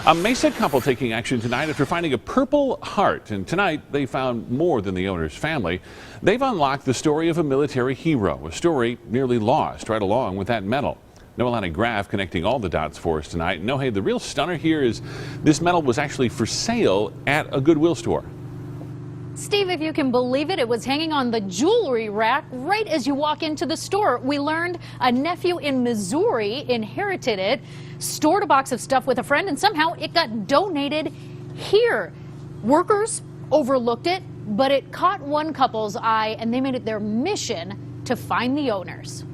A Mesa couple taking action tonight after finding a Purple Heart, and tonight they found more than the owner's family. They've unlocked the story of a military hero, a story nearly lost right along with that medal. Noelani Graff connecting all the dots for us tonight. No, hey, the real stunner here is this medal was actually for sale at a Goodwill store. Steve, if you can believe it, it was hanging on the jewelry rack right as you walk into the store. We learned a nephew in Missouri inherited it, stored a box of stuff with a friend, and somehow it got donated here. Workers overlooked it, but it caught one couple's eye, and they made it their mission to find the owners.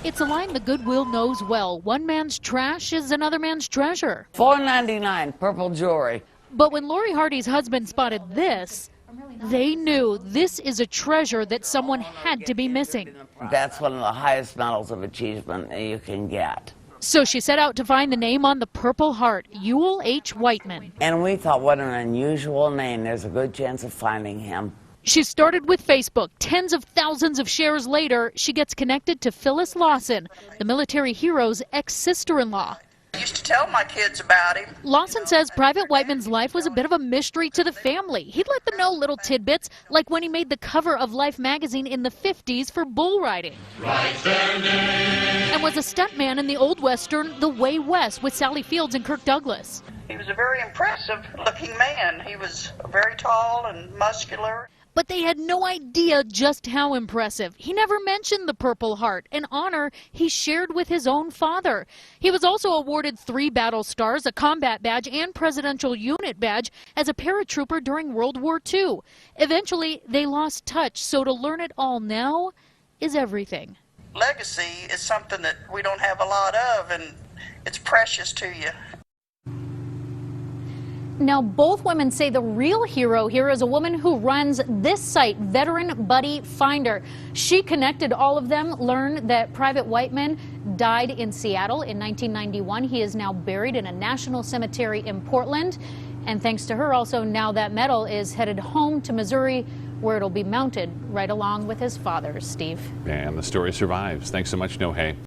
It's a line the Goodwill knows well. One man's trash is another man's treasure. $4.99, purple jewelry. But when Lori Hardy's husband spotted this, they knew this is a treasure that someone had to be missing. That's one of the highest medals of achievement that you can get. So she set out to find the name on the Purple Heart, Ewell H. Whiteman. And we thought, what an unusual name. There's a good chance of finding him. She started with Facebook. Tens of thousands of shares later, she gets connected to Phyllis Lawson, the military hero's ex-sister-in-law. I used to tell my kids about him. Lawson says Private Whiteman's life was a bit of a mystery to the family. He'd let them know little tidbits, like when he made the cover of Life magazine in the 50s for bull riding. And was a stuntman in the old western The Way West with Sally Fields and Kirk Douglas. He was a very impressive looking man. He was very tall and muscular. But they had no idea just how impressive. He never mentioned the Purple Heart, an honor he shared with his own father. He was also awarded 3 battle stars, a combat badge, and presidential unit badge as a paratrooper during World War II. Eventually, they lost touch, so to learn it all now is everything. Legacy is something that we don't have a lot of, and it's precious to you. Now, both women say the real hero here is a woman who runs this site, Veteran Buddy Finder. She connected all of them, learned that Private Whiteman died in Seattle in 1991. He is now buried in a national cemetery in Portland. And thanks to her, also, now that medal is headed home to Missouri, where it'll be mounted right along with his father's, Steve. And the story survives. Thanks so much, No Hay.